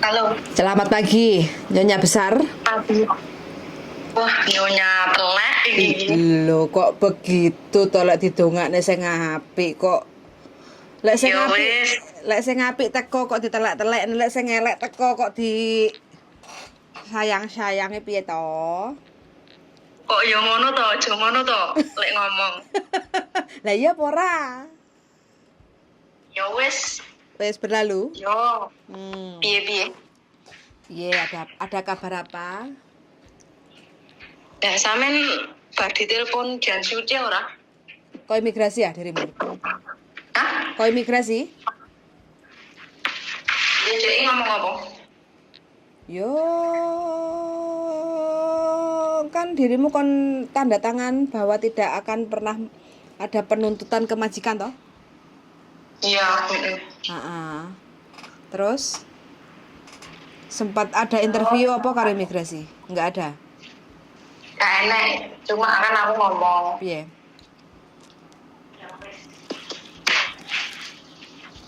Halo, Selamat pagi, Nyonya besar. pagi. Wah, nyonya telek ini. Lho, kok begitu to lek didongakne sing apik kok. Lek sing Ya apik, wis, lek sing apik teko kok ditelek-telek, lek sing elek teko kok di sayang-sayangi piye to? kok ya ngono to, aja ngono to, lek ngomong. Lah iya apa ora? Ya wis, Wis berlalu. yo, Hmm. piye-piye. Iya, ada kabar apa? Dah sampean bar ditelepon Jan Suci ora? Kau imigrasi ya dirimu? Hah? Kau imigrasi? Dia jadi ngomong apa? Yo, kan dirimu kon tanda tangan bahwa tidak akan pernah ada penuntutan ke majikan toh? Iya, heeh. Terus sempat ada interview apa karo imigrasi? Enggak ada. Gak enak, cuma kan aku ngomong. Piye?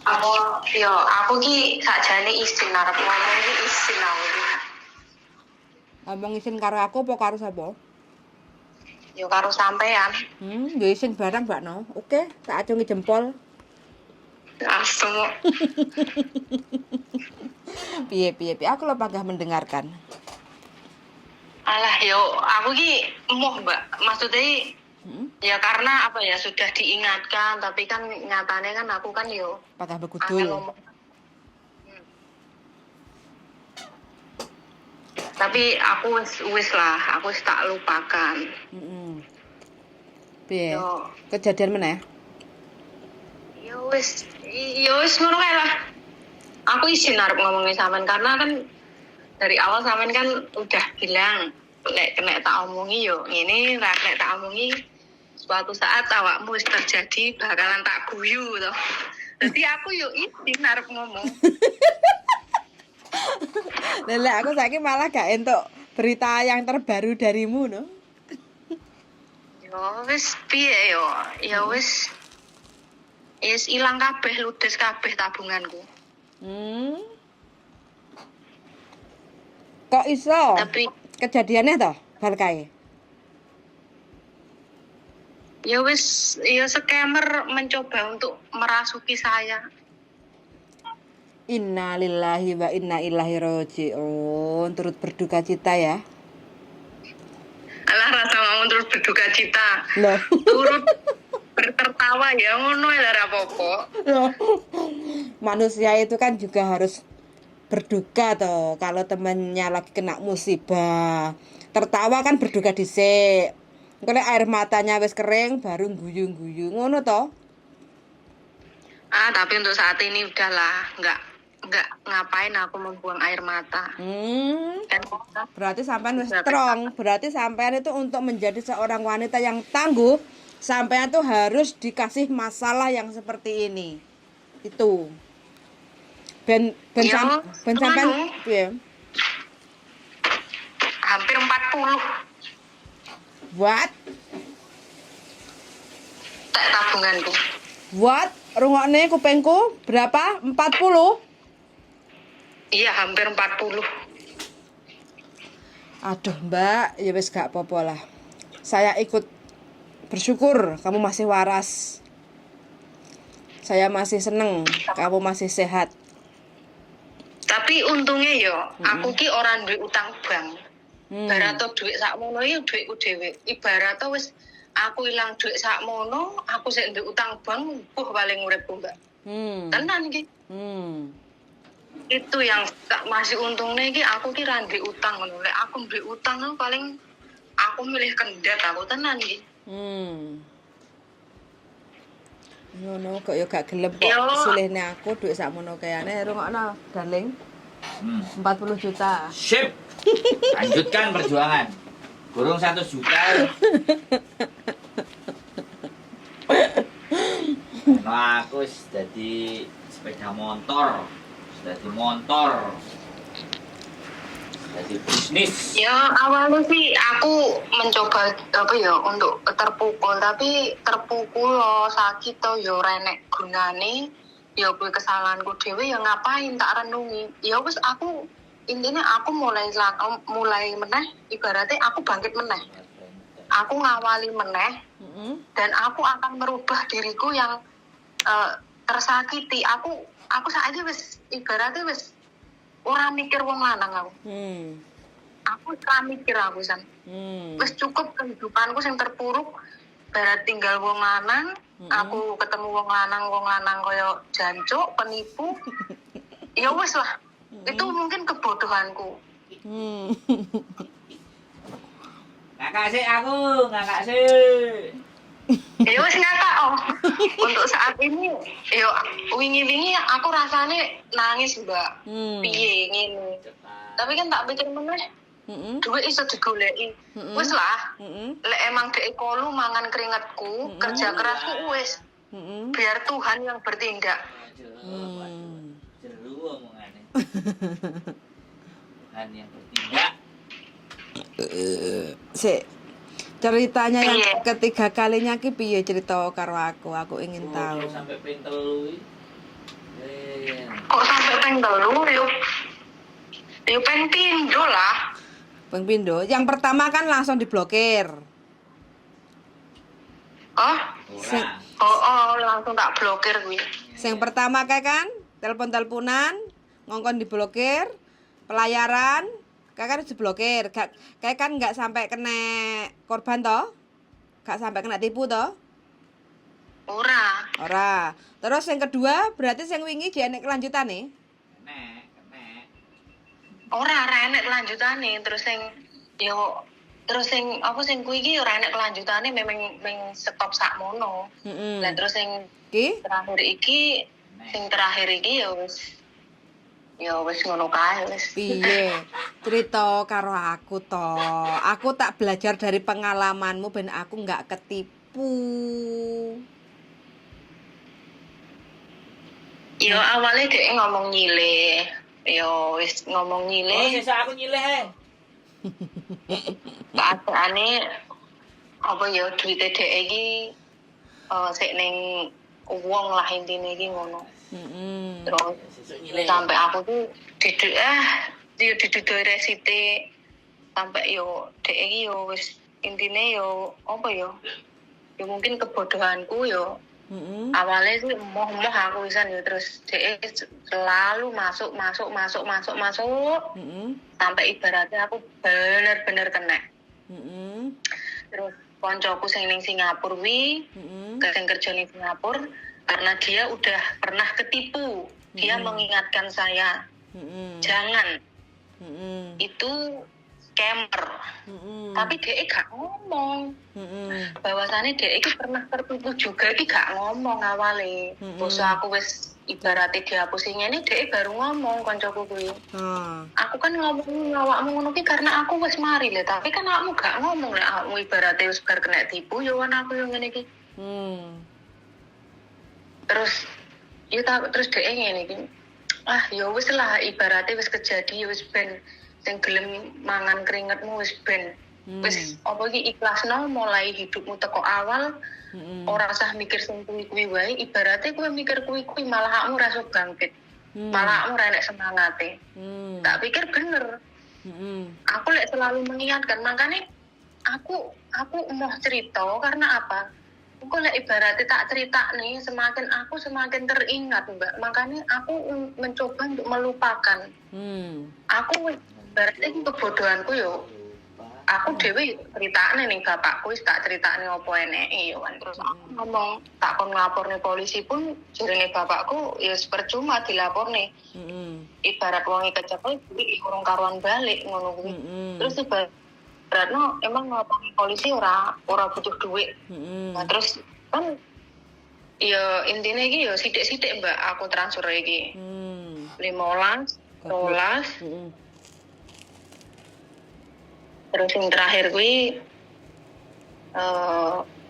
Aku ki sakjane izin arep ngomong ki izin aku. Ngomong isin karo aku apa karo sapa? Yo karo sampean. Yo isin barang Mbak No. Oke, tak acungi jempol. Langsung. Piye. Aku lo panggah mendengarkan. Alah yo aku ki emoh Mbak. Maksudnya ya karena apa ya sudah diingatkan tapi kan nyatanya kan aku kan yo Panggah angel begudul. ngomong. Tapi aku wis lah, aku wis tak lupakan. Piye? Yo, Kejadian meneh? ya wis ngono kae lah. Aku izin arep ngomongin sampean karena kan dari awal sampean kan udah bilang lek kena tak omongi yo ngene, lek kena tak omongi suatu saat awakmu wis terjadi bakalan tak guyu to. Jadi aku yo izin arep ngomong. Lele aku saiki malah gak entuk berita yang terbaru darimu no. Yo wis piye yo? Ya wis ilang kabeh, ludes kabeh tabunganku. Kok iso? Tapi Kejadiannya toh bal kae. ya wis ya scammer mencoba untuk merasuki saya. Innalillahi wa inna ilaihi raji'un. Turut berduka cita ya. Alah rasa mau terus berduka cita. Loh. Turut bertertawa ya ngono ya ora apa-apa. Loh. Manusia itu kan juga harus berduka toh kalau temennya lagi kena musibah. Tertawa kan berduka dhisik. Engko lek air matanya wis kering baru guyu-guyu ngono toh. Tapi untuk saat ini udahlah, enggak ngapain aku membuang air mata. Dan Berarti sampean wis strong. Berarti sampean itu untuk menjadi seorang wanita yang tangguh, sampean tuh harus dikasih masalah yang seperti ini. Itu. Ben sampean piye? Hampir 40 What? tak tabunganku. What? Rungokne kupengku berapa? 40? Iya, hampir 40. Aduh, Mbak, ya wis gak apa-apa lah. Saya ikut bersyukur kamu masih waras. Saya masih seneng kamu masih sehat. Tapi untungnya yo, aku ki orang duit utang bank. Barato duit sakmono iki duitku dhewe. Ibarat wis aku ilang duit sakmono, aku sik ndek utang bank, paling uripku, Mbak. Tenan iki. Itu yang tak masih untungnya iki aku ki ra ndek utang ngono. Lek aku ndek utang paling aku milih kendat aku tenan iki. Ngono kok ya gak gelem kok silihne aku duit sakmono kayane rungokno darling. 40 juta. Sip. Lanjutkan perjuangan. Burung 1 juta. Nah, aku wis dadi sepeda motor. Dadi motor. Dadi bisnis. Ya awalnya sih aku mencoba apa ya untuk terpukul, tapi terpukul loh sakit toh yo renek gunane. ya kuwi kesalahanku dhewe ya ngapain tak renungi. Ya wis aku intinya aku mulai meneh ibaratnya aku bangkit meneh. Aku ngawali meneh dan aku akan merubah diriku yang tersakiti. Aku saiki wis ibaratnya wis ora mikir wong lanang aku. Aku ora mikir aku san. Wis cukup kehidupanku sing terpuruk barat tinggal wong lanang. Aku ketemu wong lanang koyo jancuk, penipu. Ya wis lah. Itu mungkin kebodohanku. Ngakak sih aku, ngakak sih. Ya wis ngakak oh. Untuk saat ini yo wingi-wingi aku rasane nangis, Mbak. Piye ngene. Tapi kan tak pikir meneh, duit iso digoleki. Wis lah. Lek emang dhek kolu mangan keringetku, kerja kerasku wis. Biar Tuhan yang bertindak. Jeru omongane. Tuhan yang bertindak. Ceritanya yang ketiga kalinya ki piye cerita karo aku ingin tahu. Sampai ping 3 Kok sampai ping 3 yo ping pindho lah. Ping pindho. Yang pertama kan langsung diblokir. Oh? Ora. Oh, langsung tak blokir kuwi. Yang pertama kayak kan telepon-teleponan ngongkon diblokir, pelayaran kayak kan diblokir. Kayak kan nggak sampai kena korban toh? Nggak sampai kena tipu toh? Ora. Terus yang kedua berarti yang wingi dia enek kelanjutane? Nek. Ora enek kelanjutane terus sing apa sing kuwi iki ora enek kelanjutane memang stop sakmono. Lah terus sing terakhir iki ya wis ngono kae wis. Piye? Cerita karo aku to. Aku tak belajar dari pengalamanmu ben aku nggak ketipu. Yo awalnya dia ngomong nyileh. Yo wis ngomong Oh, nyileh. sesuk aku nyileh. Keadaane apa ya duit dhek iki sik ning wong lah intine iki ngono. Terus Sesuk nyileh. sampai aku tuh didudui resite sampai yo dhek iki yo wis intine yo apa yo. Ya mungkin kebodohanku yo. Awalnya sih emoh aku pisan ya terus dhek selalu masuk sampai ibaratnya aku bener-bener kena. Terus koncoku sing ning Singapura wi sing kerja ning Singapura karena dia udah pernah ketipu dia mengingatkan saya jangan itu scammer. Tapi dia gak ngomong bahwasannya dia itu pernah tertipu juga, dia gak ngomong awalnya. Bos aku wis ibaratnya dihapusin ini dia baru ngomong koncoku kuwi. Aku kan ngomong awakmu ngono ki karena aku wis mari lho, tapi kan awakmu gak ngomong lek awakmu ibaratnya wis bar kena tipu ya wan aku yo ngene iki. Terus terus dia ngene iki. Ya wis lah ibaratnya wis kejadian wis ben sing gelem mangan keringetmu wis ben. Wis apa iki ikhlasno mulai hidupmu teko awal. Ora usah mikir sing kuwi wae, ibaratnya kowe mikir kuwi malah awakmu ra iso bangkit. Malah awakmu ra enek semangate. Tak pikir bener. Aku lek selalu mengingatkan, makanya aku mau cerita karena apa? Aku lek ibaratnya tak cerita nih, semakin teringat, Mbak. Makanya aku mencoba untuk melupakan. Aku ibaratnya kebodohanku yo. Aku dhewe critakne ning bapakku wis tak critakne opo eneke yo kan. Terus aku ngomong tak kon nglaporne polisi pun jarene bapakku ya percuma dilaporne. Ibarat wong kecekel iki urung karuan balik ngono kuwi. Terus ibaratno emang nglaporne polisi ora butuh duit. Nah terus kan ya intine iki ya sithik-sithik Mbak aku transfer iki. 15, 12. Terus yang terakhir kuwi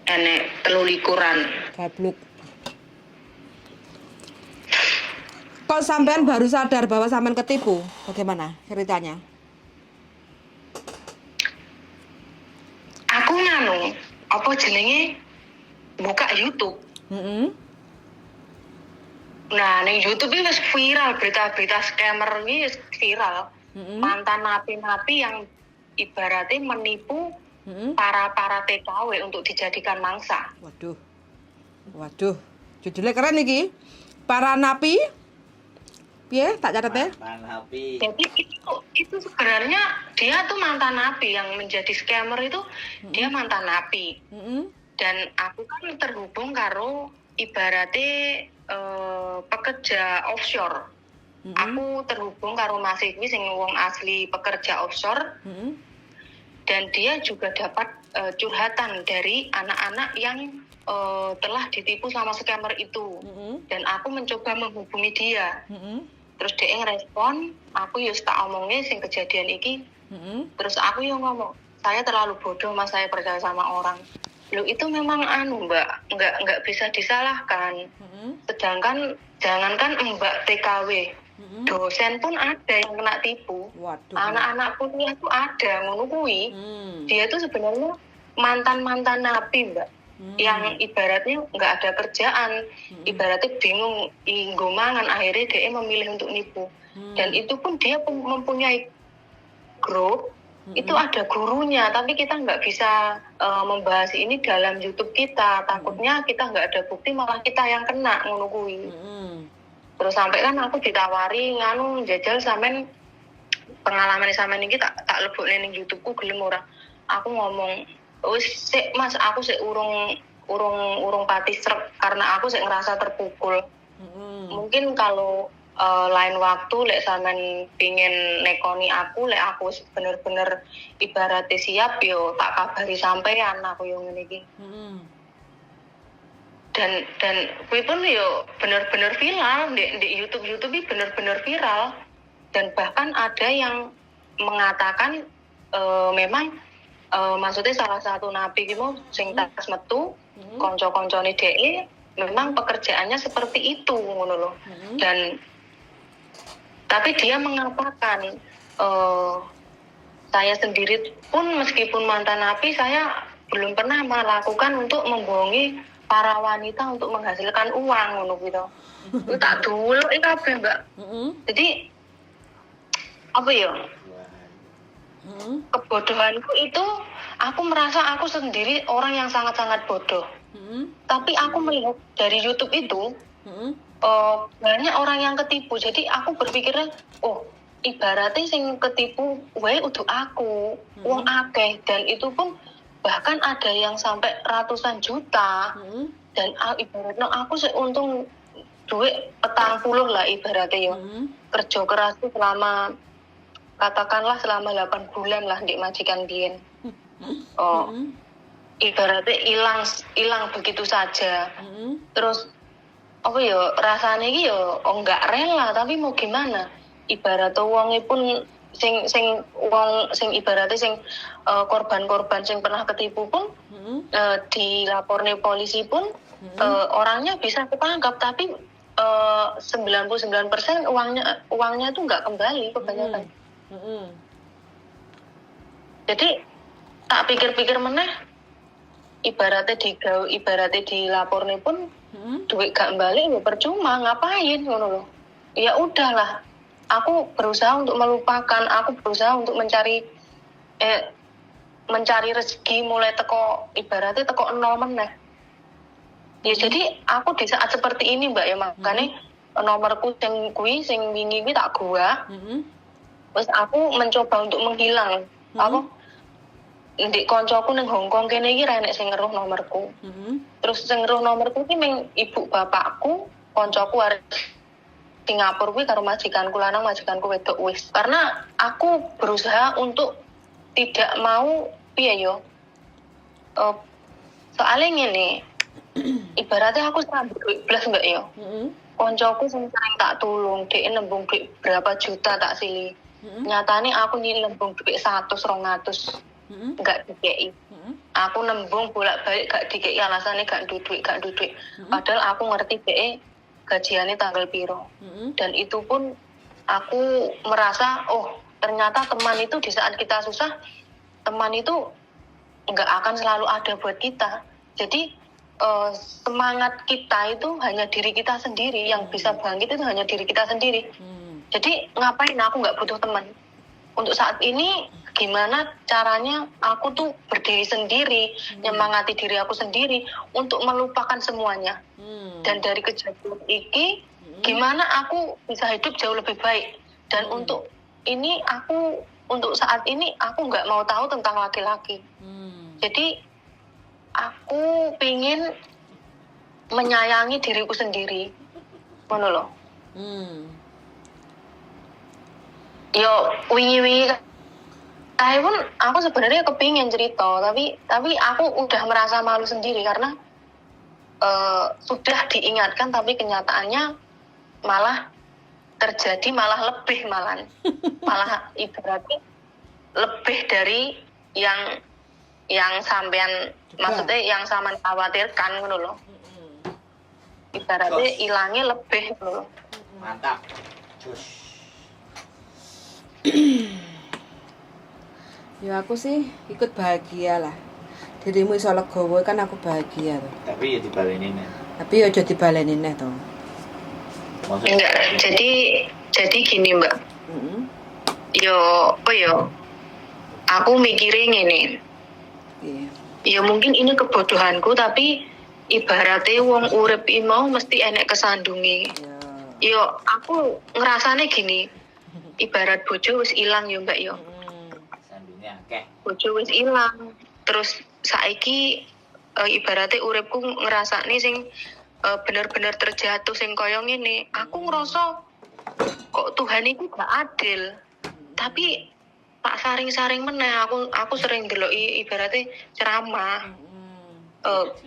enek 23-an. Gabluk. Kok sampean baru sadar bahwa sampean ketipu? Bagaimana ceritanya? Aku apa jenenge buka YouTube. Nah, ning YouTube ini wis viral berita-berita scammer ini wis viral. Mm-mm. Mantan napi-napi yang ibaratnya menipu Mm-mm. para TKW untuk dijadikan mangsa. Waduh, judulnya keren nih, para napi. Piye, tak catat ya. Mantan napi. Jadi itu sebenarnya dia tuh mantan napi yang menjadi scammer itu dia mantan napi. Mm-mm. Dan aku kan terhubung karo ibaratnya pekerja offshore. Mm-mm. Aku terhubung karo Mas Ikwi sing wong asli pekerja offshore. Mm-mm. Dan dia juga dapat curhatan dari anak-anak yang telah ditipu sama scammer itu. Mm-mm. Dan aku mencoba menghubungi dia. Mm-mm. Terus dia ngerespon, aku yus tak omongnya sing kejadian iki. Mm-mm. Terus aku yang ngomong, saya terlalu bodoh mas, saya percaya sama orang. Loh itu memang mbak, nggak bisa disalahkan. Mm-mm. Sedangkan jangankan mbak TKW, Mm-mm. dosen pun ada yang kena tipu. Waduh. Anak-anak kuliah tuh ada, ngono kuwi. Mm. Dia tuh sebenarnya mantan napi mbak. Yang ibaratnya nggak ada kerjaan, ibaratnya bingung inggo mangan, akhirnya dia memilih untuk nipu. Dan itu pun dia mempunyai grup, itu ada gurunya, tapi kita nggak bisa membahas ini dalam YouTube kita, takutnya kita nggak ada bukti malah kita yang kena, ngono kuwi. Terus sampai kan aku ditawari nganu jajal sampean pengalaman sampean iki tak lebokne ning YouTubeku gelem ora. Aku ngomong wis sik Mas, aku sik urung pati srek karena aku sik ngerasa terpukul. Mungkin kalau lain waktu lek sampean pingin nekoni aku, lek aku bener-bener ibaratnya siap yo tak kabari sampean aku yo ngene iki. Dan kuwi pun yo bener-bener viral di YouTube ini bener-bener viral. Dan bahkan ada yang mengatakan memang maksudnya salah satu napi ki mau sing tas metu kanca-kancane dhek memang pekerjaannya seperti itu ngono lho. Dan tapi dia mengatakan saya sendiri pun meskipun mantan napi saya belum pernah melakukan untuk membohongi para wanita untuk menghasilkan uang ngono gitu. Itu tak dulu iki kabeh, Mbak. Jadi apa ya? Kebodohanku itu aku merasa aku sendiri orang yang sangat-sangat bodoh. Tapi aku melihat dari YouTube itu banyak orang yang ketipu. Jadi aku berpikirnya, oh ibaratnya sing ketipu wae udah aku, wong akeh, dan itu pun bahkan ada yang sampai ratusan juta. Dan ibaratnya aku sih untung duit 40 lah ibaratnya ya. Kerja keras itu selama katakanlah selama 8 bulan lah di majikan biyen. Ibaratnya hilang begitu saja. Terus apa ya rasanya iki ya enggak rela, tapi mau gimana? Ibaratnya wonge pun sing ibaratnya sing korban-korban sing pernah ketipu pun dilaporne polisi pun orangnya bisa ketangkap, tapi 99% uangnya tuh nggak kembali kebanyakan. Jadi tak pikir-pikir meneh, ibaratnya dilaporne pun duit gak balik ya percuma, ngapain ngono loh. Ya udahlah, aku berusaha untuk melupakan, aku berusaha untuk mencari rezeki mulai ibaratnya teko nol meneh. Ya jadi aku di saat seperti ini Mbak ya, makanya nomorku sing wingi kuwi tak gua. Terus aku mencoba untuk menghilang. Aku ndek koncoku ning Hongkong kene iki ra enek sing ngeruh nomorku. Terus sing ngeruh nomorku iki meng ibu bapakku, koncoku arek Singapura kuwi karo majikanku lanang, majikanku wedok wis. Karena aku berusaha untuk tidak mau piye yo. Soalnya ngene, ibaratnya aku sambut duit blas Mbak yo. Koncoku sing sering tak tulung, dhek nembung duit berapa juta tak silih. Nyatane aku nembung duit 100-200 enggak dikei. Aku nembung bolak-balik gak dikei, alasannya gak duit. Padahal aku ngerti dhek gajiannya tanggal piro. Dan itu pun aku merasa ternyata teman itu di saat kita susah, teman itu enggak akan selalu ada buat kita. Jadi semangat kita itu hanya diri kita sendiri, yang bisa bangkit itu hanya diri kita sendiri. Jadi ngapain aku nggak butuh teman? Untuk saat ini gimana caranya aku tuh berdiri sendiri, nyemangati diri aku sendiri untuk melupakan semuanya. Dan dari kejadian ini gimana aku bisa hidup jauh lebih baik. Dan untuk saat ini aku nggak mau tahu tentang laki-laki. Jadi aku pingin menyayangi diriku sendiri, ngono loh. Yo wingi-wingi kayak pun aku sebenarnya kepingin cerita, tapi aku udah merasa malu sendiri karena sudah diingatkan, tapi kenyataannya malah terjadi, malah ibaratnya lebih dari yang sampean maksudnya yang sama khawatirkan ngono loh. Ibaratnya hilangnya lebih ngono loh. Mantap. Cus. Ya aku sih ikut bahagia lah. Dirimu iso legowo kan aku bahagia tuh. Tapi ya dibalenin ya. Tapi aja dibaleni neh to. Enggak, jadi gini Mbak. Yo aku mikirin ini. Iya. Ya mungkin ini kebodohanku, tapi ibaratnya wong urip iki mau mesti enek kesandungi. Yo aku ngerasane gini. Ibarat bojo wis ilang yo Mbak yo. Sandungnya akeh. Bojo wis ilang. Terus saiki ibaratnya uripku ngerasane sing bener-bener terjatuh sing koyo ngene. Aku ngerasa kok Tuhan itu gak adil. Tapi tak saring-saring meneh aku sering deloki ibaratnya ceramah.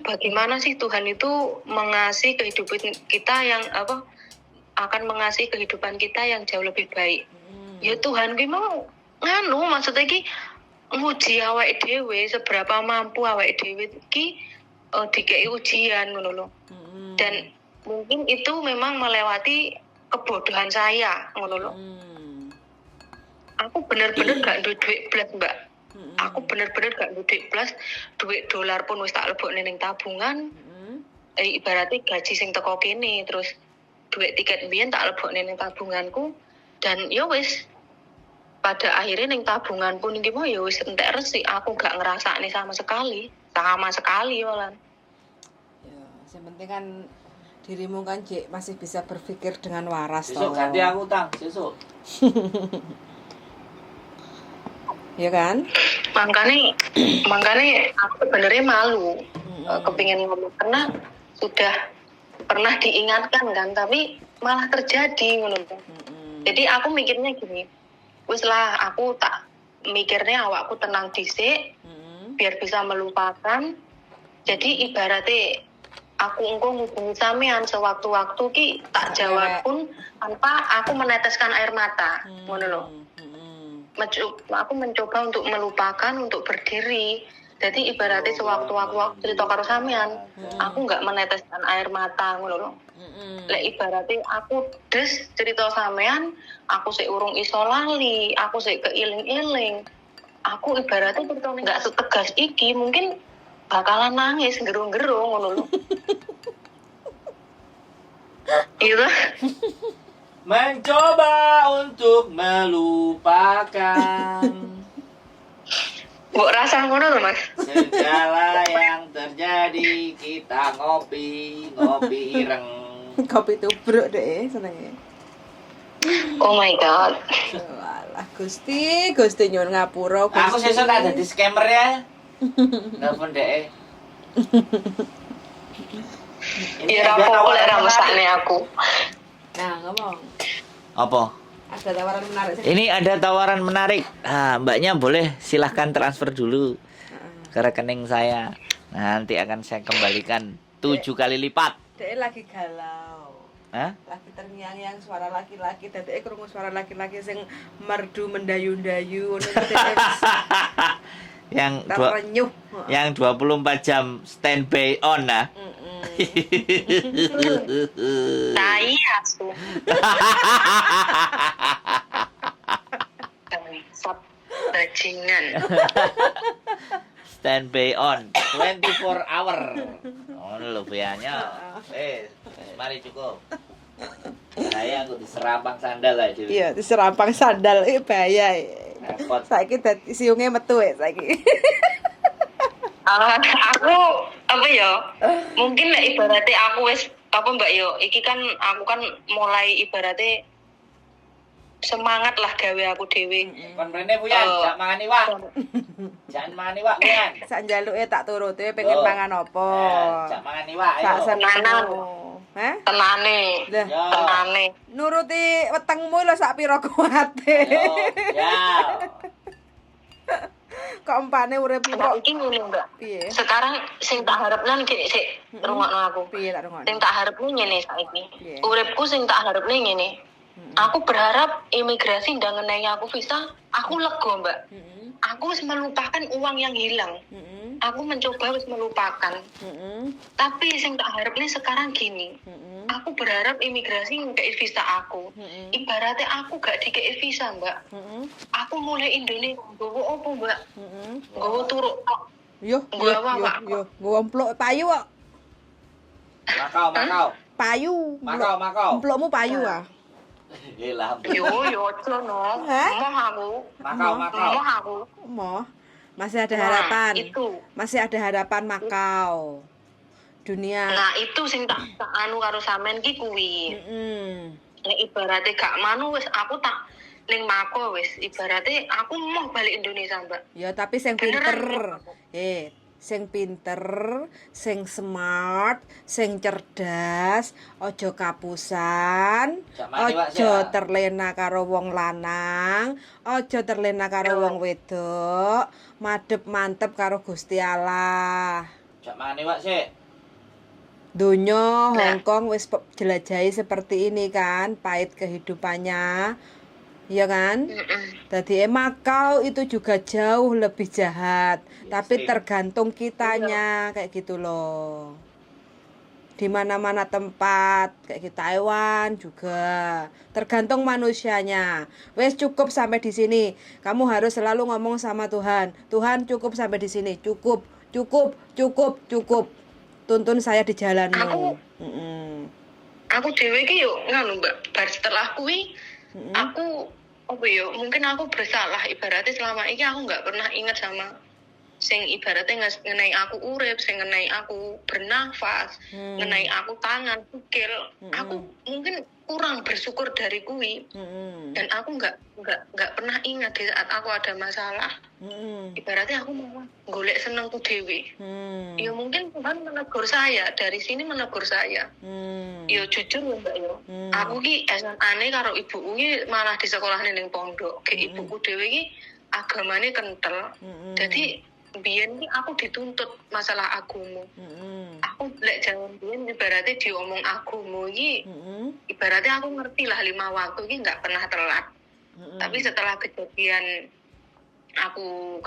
Bagaimana sih Tuhan itu mengasihi kehidupan kita yang akan mengasihi kehidupan kita yang jauh lebih baik. Ya Tuhan ki mau maksudnya ki nguji awake dhewe seberapa mampu awake dhewe ki dikei ujian ngono lho. Dan mungkin itu memang melewati kebodohan saya ngono lho. Aku bener-bener gak duwe duit blas Mbak. Aku bener-bener gak duwe duit blas, duit dolar pun wis tak lebokne ning tabungan. Ibaratnya gaji sing teko kene, terus duit tiket mbiyen tak lebokne ning tabunganku, dan ya wis pada akhirnya ning tabungan pun iki mau ya wis entek resik, aku gak ngerasakne sama sekali malah. Ya, yang penting kan dirimu kan Cik masih bisa berpikir dengan waras Besok ganti aku tang, besok. Ya kan? Makanya aku sebenarnya malu kepingin ngomong karena sudah pernah diingatkan kan, tapi malah terjadi ngono. Jadi aku mikirnya gini, wis lah aku tak mikirnya awakku tenang dhisik biar bisa melupakan. Jadi ibaratnya aku engko ngubungi sampean sewaktu-waktu ki tak jawab pun tanpa aku meneteskan air mata ngono lho. Aku mencoba untuk melupakan, untuk berdiri. Jadi ibaratnya sewaktu-waktu aku cerita karo sampean, aku nggak meneteskan air mata ngono lho. Lek ibaratnya aku des cerita sampean, aku sik urung iso lali, aku sik keiling-iling. Aku ibaratnya ceritane nggak setegas iki, mungkin bakalan nangis gerung-gerung ngono lho. Gitu. Mencoba untuk melupakan Mbok rasa ngono lho, Mas. segala yang terjadi. Kita ngopi ireng. Kopi tubruk deh senenge. Oh my god. Walah Gusti nyuwun ngapura Gusti. Aku sesuk tak dadi scammer ya. Nelfon dhek. Ya rapopo lek ra mesakne aku. Nah, ngomong. Apa? Ada tawaran menarik. Ini ada tawaran menarik. Nah, mbaknya boleh silahkan transfer dulu ke rekening saya. Nanti akan saya kembalikan 7 kali lipat. Dek lagi galau. Hah? Lagi terngiang-ngiang suara laki-laki, dadeke krungu suara laki-laki sing merdu mendayu-dayu ngono yang 24 jam standby on nah. Tai asu. Sap bajingan. Standby on. 24 hour. Ngono lho biayanya. Mari cukup. Saya aku diserampang sandal aja. Iya, diserampang sandal bahaya. Repot. Saiki dadi siunge metu saiki. Aku apa ya? Mungkin lek ibaratnya aku wis apa Mbak yo, iki kan aku kan mulai ibaratnya semangat lah gawe aku dhewe. Kon mrene Puyan, jak mangan iwak. Jangan mangan iwak Puyan. Sak njaluke tak turuti pengen Loh. mangan apa. Jak mangan iwak Sak ayo. senengmu. Hah? Tenane. Lah, Yo. Tenane. nuruti wetengmu lho sak pira kuwate. Ayo, ya. Kok empane urip Mbak kok iki ngene Mbak. piye? Sekarang sing tak harapnya gini sik rungokno aku. Piye tak rungokno? Sing tak harapnya ngene saiki. Piye? Uripku sing tak harapnya ngene. Aku berharap imigrasi ndak ngenai aku visa, aku lega, Mbak. Heeh. Aku wis melupakan uang yang hilang. Heeh. Aku mencoba wis melupakan. Heeh. Tapi sing tak harapnya sekarang gini. Heeh. Aku berharap imigrasi ngekei visa aku. Heeh. Ibaratnya aku gak dikei visa, Mbak. Heeh. Aku mulai Indonesia, nggowo apa, Mbak? Heeh. Nggowo turuk kok. Yo, Gua apa, Pak? Nggo emplok payu kok. Makau. Payu. Makau. Emplokmu payu ah. Gila. Yo, aja no. Hah? Moh aku. Makau. Moh aku. Moh. Masih ada Nah, harapan. itu. Masih ada harapan Makau. Dunia. Nah, itu sing tak anu karo sampean ki kuwi. Heeh. Nek ibaratnya gak manu wis aku tak ning Mako wis ibaratnya aku mau balik Indonesia, Mbak. Ya tapi sing Beneran, pinter. Sing pinter, sing smart, sing cerdas, ojo kapusan, Jak mani, Wak, ojo Sia. terlena karo wong lanang, ojo terlena karo wong wedok, madhep mantep karo Gusti Allah. Jak mangan iwak sik. Donya Hongkong wis jelajahi seperti ini kan, pahit kehidupannya. Iya kan? Tadi Makau itu juga jauh lebih jahat, tapi sih. tergantung kitanya kayak gitu loh. Di mana-mana tempat kayak di Taiwan juga tergantung manusianya. Wes cukup sampai di sini. Kamu harus selalu ngomong sama Tuhan. Tuhan cukup sampai di sini. Cukup. Tuntun saya di jalanmu. Aku dhewe ki yo ngono, Mbak. Bar setelah kuwi aku apa yo mungkin aku bersalah ibaratnya selama ini aku nggak pernah ingat sama sing ibaratnya ngenai aku urip, sing ngenai aku bernafas, ngenai aku tangan, sikil. Aku mungkin kurang bersyukur dari kuwi. Dan aku nggak pernah ingat di saat aku ada masalah. Ibaratnya aku malah golek senengku dewi. Ya mungkin Tuhan menegur saya, dari sini menegur saya. Ya jujur ya Mbak yo. Aku ki SMA-ne karo ibuku ki malah di sekolah ning pondok. Ke ibuku dewi ki agamane kental. Jadi biyen ki aku dituntut masalah agama. Aku lek jaman biyen ibaratnya diomong agama iki ibaratnya aku ngerti lah 5 waktu iki nggak pernah telat. Tapi setelah kejadian aku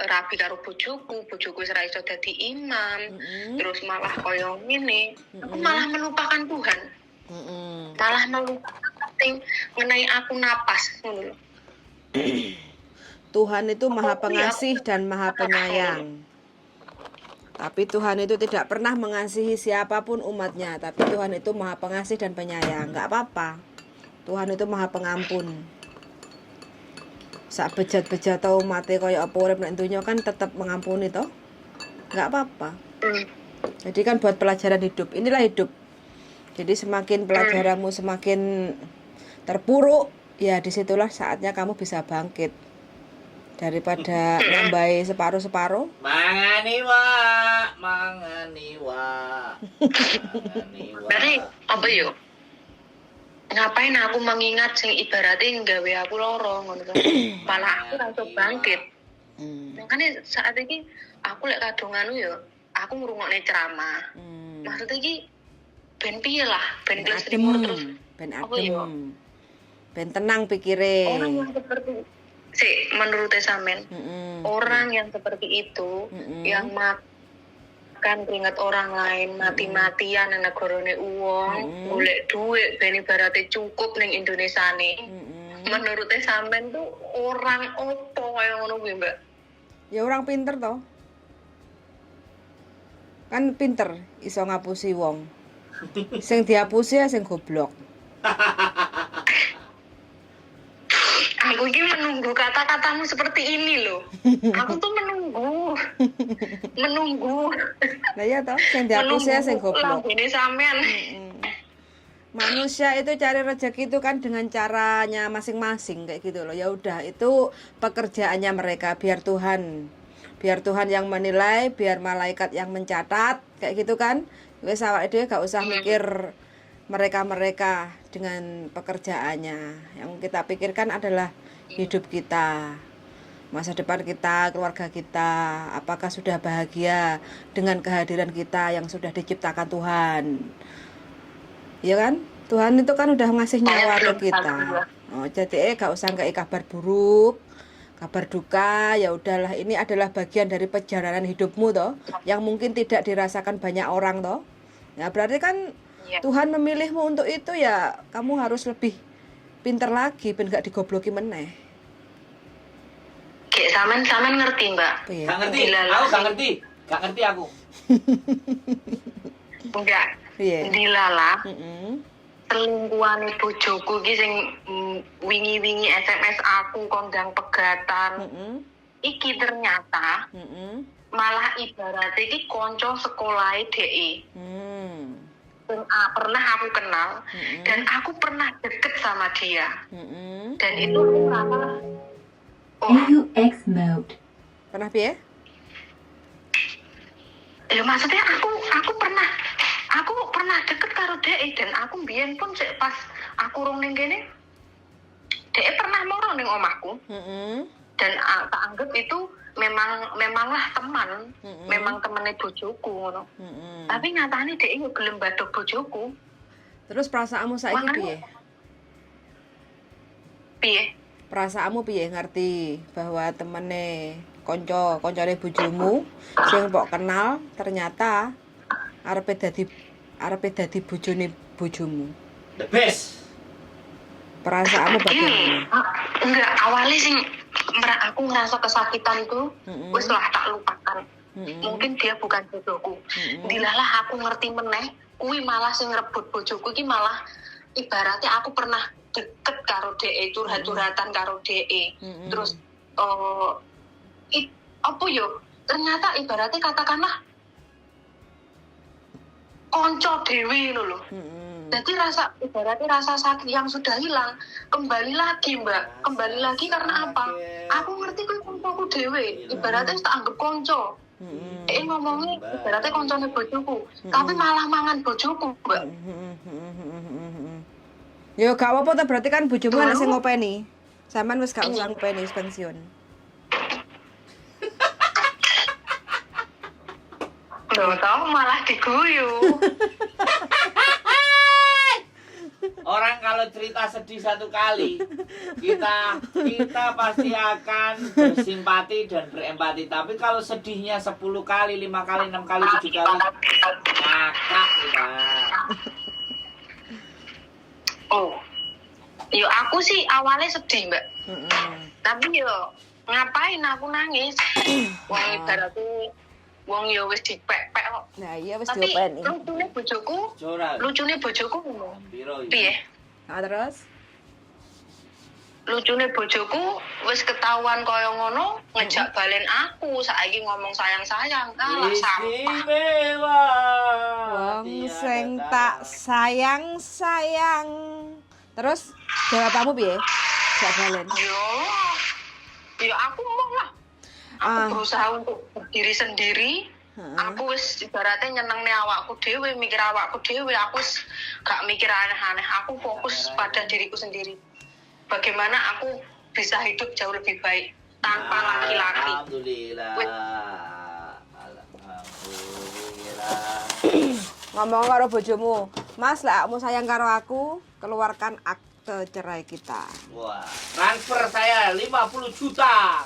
rabi karo bojoku wis ra iso dadi imam, terus malah koyo ngene, aku malah melupakan Tuhan. Malah melupakan penting mengenai aku napas ngono lho. Tuhan itu maha pengasih dan maha penyayang. Tapi Tuhan itu tidak pernah mengasihi siapapun umatnya. Tapi Tuhan itu maha pengasih dan penyayang. Gak apa-apa. Tuhan itu maha pengampun. Sak bejat-bejat tau mati kaya apa urip nek donya kan tetap mengampuni toh. Gak apa-apa. Jadi kan buat pelajaran hidup. Inilah hidup. Jadi semakin pelajaranmu semakin terpuruk, ya disitulah saatnya kamu bisa bangkit. Daripada nambahi separuh-separuh. Mangan iwak. Berarti apa yo? Ngapain aku mengingat sing ibaratnya nggawe aku loro ngono kan. Malah aku langsung bangkit. Makanya saat ini aku lek kadunganu yo, aku ngrungokne ceramah. Maksudnya iki ben piye lah, ben kelas timur terus. Ben apa yo? adem. Ben tenang pikire. Orang yang seperti menurut sampean, orang yang seperti itu yang makan keringat orang lain, mati-matian nang negarane uang, golek duit ben ibaratnya cukup ning Indonesia nih. Menurut sampean tuh orang opo kaya ngono kuwi, Mbak? Ya orang pinter toh. Kan pinter iso ngapusi wong. Sing dihapusi ya sing goblok. Aku ini menunggu kata-katamu seperti ini loh. Aku tuh menunggu. Lah ya toh, sing dihapusi ya sing goblok. Ini sampean. Manusia itu cari rezeki itu kan dengan caranya masing-masing kayak gitu loh. Ya udah, itu pekerjaannya mereka, biar Tuhan yang menilai, biar malaikat yang mencatat kayak gitu kan. Wes awake dhewe gak usah mikir mereka dengan pekerjaannya. Yang kita pikirkan adalah hidup kita, masa depan kita, keluarga kita, apakah sudah bahagia dengan kehadiran kita yang sudah diciptakan Tuhan. Ya kan? Tuhan itu kan udah ngasih nyawa ke kita. Oh, jadi gak usah ngei kabar buruk, kabar duka. Ya udahlah, ini adalah bagian dari perjalanan hidupmu toh, yang mungkin tidak dirasakan banyak orang toh. Ya berarti kan Tuhan memilihmu untuk itu, ya kamu harus lebih pinter lagi ben gak digobloki meneh. Kayak sampean ngerti, Mbak? Piye? Gak ngerti, gak ngerti aku. Enggak. Piye? Dilalah. Heeh. Selingkuhane bojoku iki sing wingi-wingi SMS aku kondang pegatan. Iki ternyata malah ibaratnya iki konco sekolahe DE. Pernah aku kenal dan aku pernah deket sama dia. Dan itu aku merasa AUX mode. Pernah piye? Ya maksudnya aku pernah deket karo DE dan aku mbiyen pun sik pas aku rung ning kene DE pernah moro ning omahku. Dan tak anggap itu memanglah teman, memang temennya bojoku ngono. Tapi nyatane DE yo gelem badhok bojoku. Terus perasaanmu saiki piye? Piye? Perasaanmu piye ngerti bahwa temene koncone bojomu sing mbok kenal ternyata arepe dadi bojone bojomu. The best. Perasaanmu bagaimana? Enggak, awalnya sing aku ngerasa kesakitan itu wis lah tak lupakan. Mungkin dia bukan bojoku. Dilalah aku ngerti meneh, kuwi malah sing rebut bojoku iki malah ibaratnya aku pernah deket karo DE, curhat-curhatan karo DE. Terus apa yo? Ternyata ibaratnya katakanlah konco dewi lho. Jadi ibaratnya rasa sakit yang sudah hilang kembali lagi, Mbak. Kembali lagi karena apa? Aku ngerti kuwi koncoku dewe. Ibaratnya tak anggap konco. Ngomongnya ibaratnya koncone bojoku, tapi malah mangan bojoku, Mbak. Yo gak apa-apa ta, berarti kan bojomu ana sing ngopeni. Sampeyan wis gak usah ngopeni, wis pensiun. Loh, tau malah diguyu. Orang kalau cerita sedih satu kali, kita pasti akan bersimpati dan berempati. Tapi kalau sedihnya 10 kali, 5 kali, 6 kali, 7 kali, ngakak kita. Oh, yo aku sih awalnya sedih, Mbak. Tapi yo ngapain aku nangis? Wong ibaratnya wong yo wis dipek-pek kok. Nah, iya wis Tapi diopeni. lucune bojoku ngomong. Piye? Nah, terus Lucune bojoku wis ketahuan kaya ngono, ngejak balen aku, saiki ngomong sayang-sayang, kalah sampah. Istimewa. wong sing tak sayang. Terus jawabanmu piye? Gak balen. Yo aku mau lah. Aku berusaha untuk berdiri sendiri. Aku wis ibaratnya nyenengne awakku dhewe, mikir awakku dhewe. Aku wis gak mikir aneh-aneh. Aku fokus pada diriku sendiri. Bagaimana aku bisa hidup jauh lebih baik tanpa laki-laki. Alhamdulillah. Ngomong karo bojomu, Mas, lek kamu sayang karo aku, keluarkan akte cerai kita. Wah, transfer saya 50 juta.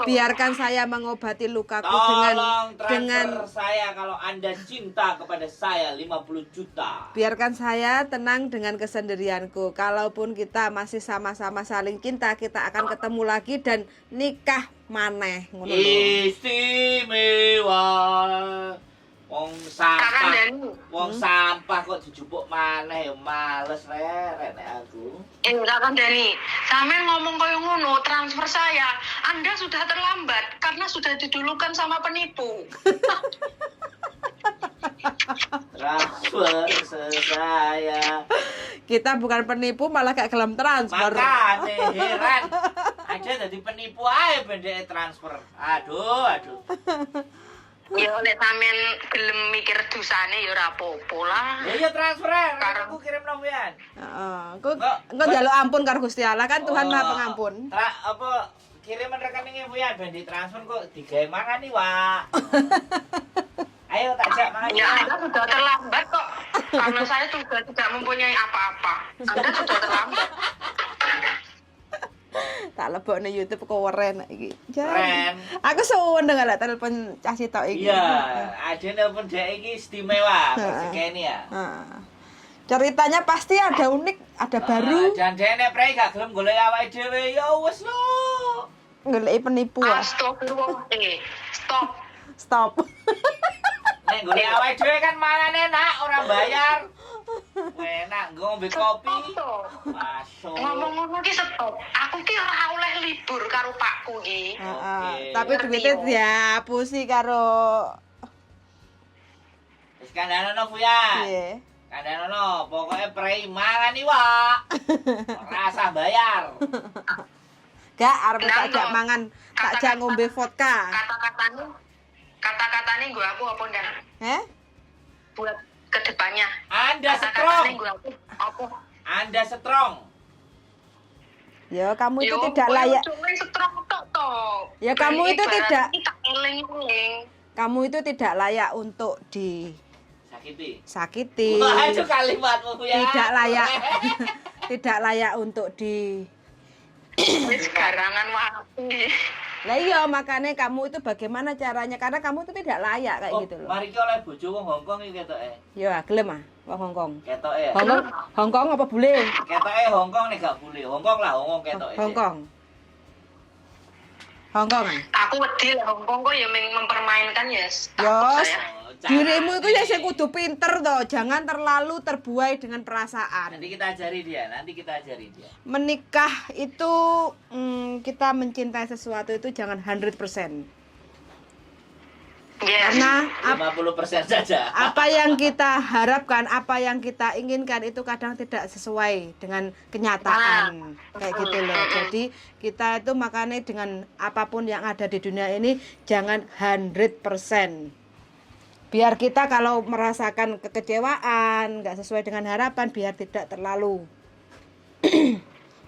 biarkan saya mengobati lukaku Tolong dengan transfer saya kalau Anda cinta kepada saya 50 juta. biarkan saya tenang dengan kesendirianku. Kalaupun kita masih sama-sama saling cinta, kita akan ketemu lagi dan nikah maneh ngono lho. Istimewa. Wong sampah kok dijupuk maneh ya males rek aku. Kakak Dani, sampean ngomong koyo ngono, transfer saya. Anda sudah terlambat karena sudah didulukan sama penipu. Transfer saya. Kita bukan penipu malah kayak gelem transfer. Makane heran. Aja jadi penipu ae bendeke transfer. Aduh. Ya nek sampean gelem mikir dosane ya ora apa-apa lah. Ya transfer ae. Sekarang- Aku kirim nombian. Heeh. Engko njaluk ampun karo Gusti Allah kan Tuhan Maha Pengampun. Apa kiriman rekeningnya Bu ya ben ditransfer kok digawe mangani, Wak. Ayo tak jak mangani. Ya Anda sudah terlambat kok. Karena saya sudah tidak mempunyai apa-apa. Anda sudah terlambat. Tak lebokne YouTube kok keren iki. Keren. Aku suwun dengar telepon cah sitok iki. Iya, ada nelpon dek iki istimewa, Heeh. rezeki ya. Heeh. Ceritanya pasti ada unik, ada baru. Dan dek nek prei gak gelem golek awake dhewe ya wis lho. Goleki penipu. Astagfirullah. Stop. Stop. Nek golek awake dhewe kan mangane enak, ora bayar. Enak ngombe kopi. Masuk. Ngomong-ngomong ki stop. Aku ki ora oleh libur karo pakku ki. Heeh. Oke. Tapi duitnya dihapusi karo Wis kandhanono Bu ya. piye? Kandhanono, pokoke prei mangani Wak. Ora usah bayar. Gak arep Nah, tak jak no. mangan, tak jak ngombe vodka. Kata-katanya gue aku apa dan buat kedepannya. Anda Kata-katanya strong. gue aku apa? Anda strong. Ya kamu itu Yo, tidak gue layak. cuma setrong tok. Ya, kamu itu tidak. Kita eling-eling. Kamu itu tidak layak untuk Sakiti. disakiti. Wah, itu kalimatmu Bu ya. Tidak layak. Tidak layak untuk Wis garangan wae. Lah iya makanya kamu itu bagaimana caranya karena kamu itu tidak layak kayak Oh, gitu loh. mari ki oleh bojo wong Hongkong iki ketoke. Ya gelem ah, wong Hongkong. Ketoke ya. Hongkong apa bule? Ketoke Hongkong nek gak boleh. Hongkong lah, Hongkong ketoke. Hongkong. Hongkong ah. Aku wedi lah Hongkong kok ya mempermainkan ya. Yos. Saya. Dirimu itu ya sing kudu pinter toh, jangan terlalu terbuai dengan perasaan. Nanti kita ajari dia. Menikah itu kita mencintai sesuatu itu jangan 100%. Yes. Karena 50% saja. apa yang kita harapkan, apa yang kita inginkan itu kadang tidak sesuai dengan kenyataan. Kayak gitu loh. Jadi kita itu makanya dengan apapun yang ada di dunia ini jangan 100%. Biar kita kalau merasakan kekecewaan, nggak sesuai dengan harapan, biar tidak terlalu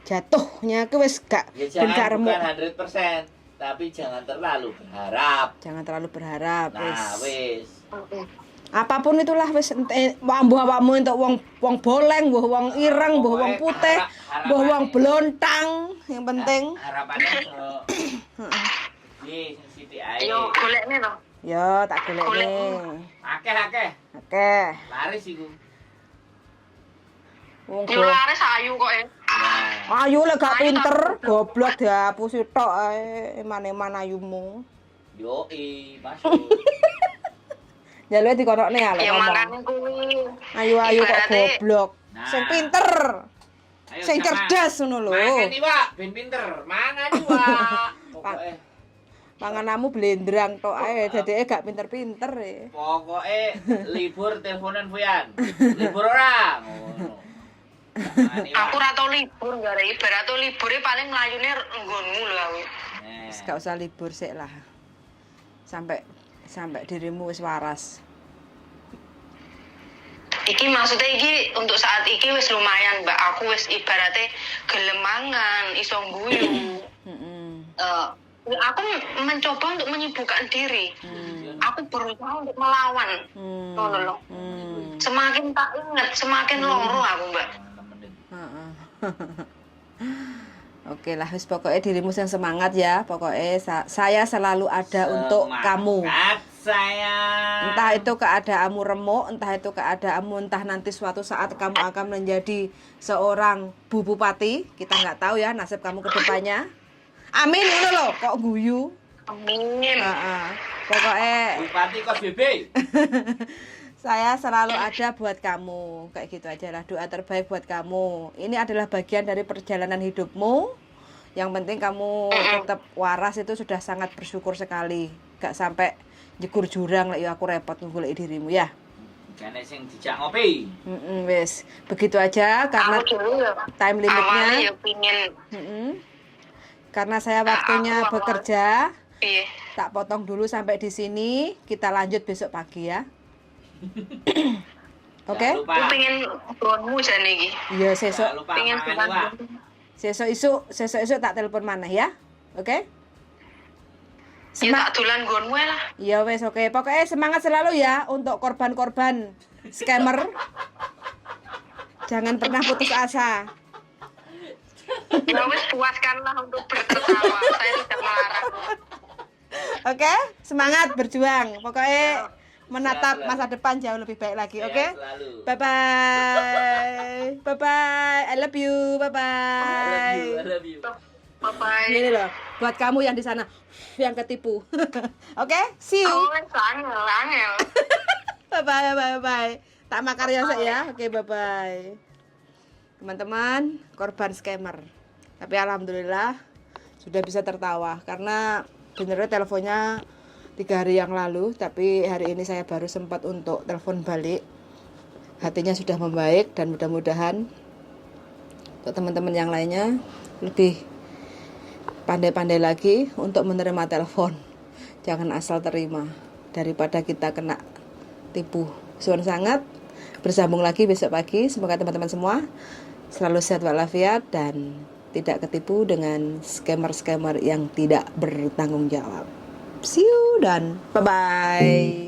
jatuhnya ke wis gak Ya ben gak jangan remuk. bukan 100%, tapi jangan terlalu berharap. Jangan terlalu berharap Nah, wis. wis. Apapun itulah wis mbuh awakmu entuk wong boleng, mbuh wong ireng, mbuh wong putih, mbuh wong blontang, yang penting. Harapannya kok. Iki sing sithik ae. Yo golekne to. Ya, tak golekne. Akeh. Oke. Laris iku. Wong Yo laris ayu kok ya. Nah, ayu lek gak pinter, goblok dihapusi tok ae eman-eman ayumu. yo masuk. Jaluke dikonokne ya lek Ya ngomong. makane kuwi. Ayu-ayu kok Ibaratnya- goblok. Nah. Sing pinter, Ayo, sing sama. cerdas ngono lho. Mangani, Pak, ben pinter. Mangani, Pak. Pokoke Pangananmu blendrang tok ae, dadeke gak pinter-pinter e. Pokoke libur teleponan Fuyan. Libur ora. Ngono. Mangani, Pak. Aku ora tau libur gara ibarat tuh libure paling mlayune nggonmu lho aku. Nah. Wis gak usah libur sik lah. Sampai dirimu wis waras. Iki maksudnya iki untuk saat iki wis lumayan mbak. Aku wis ibaratnya gelem mangan, iso guyu. Heeh. Aku mencoba untuk menyibukkan diri. Aku berusaha untuk melawan. Ngono lho. Semakin tak inget, semakin loro aku mbak. Heeh. Oke lah, wis pokoknya dirimu yang semangat ya. Pokoknya saya selalu ada untuk kamu. Semangat sayang. Entah itu keadaanmu remuk, entah itu keadaanmu, entah nanti suatu saat kamu akan menjadi seorang bupati. Kita nggak tahu ya nasib kamu ke depannya. Amin, ngono loh, kok guyu. Amin. Pokoknya Bupati kos BB. saya selalu ada buat kamu. Kayak gitu aja lah, doa terbaik buat kamu. Ini adalah bagian dari perjalanan hidupmu. Yang penting kamu tetap waras, itu sudah sangat bersyukur sekali. Gak sampai jegur jurang lah, ya aku repot nggolek dirimu ya. Jane sing dijak ngopi. Wes, begitu aja karena Aku dulu ya. time Awalnya limitnya. ya pingin. Karena saya waktunya Aku bekerja, Iya. tak potong dulu sampai di sini. Kita lanjut besok pagi ya. Oke? Jangan lupa. Aku pengen gonmu jane iki. Iya, Jangan sesuk lupa Pengen mangan teman. luwak. sesuk tak telepon maneh ya. Oke? Ya tak dolan gonmu lah. Iya wes, oke. Pokoknya semangat selalu ya untuk korban-korban scammer. Jangan pernah putus asa. Ya wis puaskanlah untuk bertertawa. Saya tidak melarang. Oke? Semangat berjuang. Pokoknya menatap masa depan jauh lebih baik lagi, oke? Sehat selalu. Bye bye. Bye bye. I love you. Bye bye. I love you. Bye-bye. Ini loh, buat kamu yang di sana yang ketipu. Oke? See you. Oh, angel. Bye bye bye bye. Tak makarya ya. Oke, bye bye. Teman-teman, korban scammer. Tapi alhamdulillah sudah bisa tertawa karena benernya teleponnya 3 hari yang lalu, tapi hari ini saya baru sempat untuk telepon balik. Hatinya sudah membaik dan mudah-mudahan untuk teman-teman yang lainnya lebih pandai-pandai lagi untuk menerima telepon. Jangan asal terima daripada kita kena tipu. Suwun sangat. Bersambung lagi besok pagi. Semoga teman-teman semua selalu sehat walafiat dan tidak ketipu dengan scammer-scammer yang tidak bertanggung jawab. See you dan bye-bye.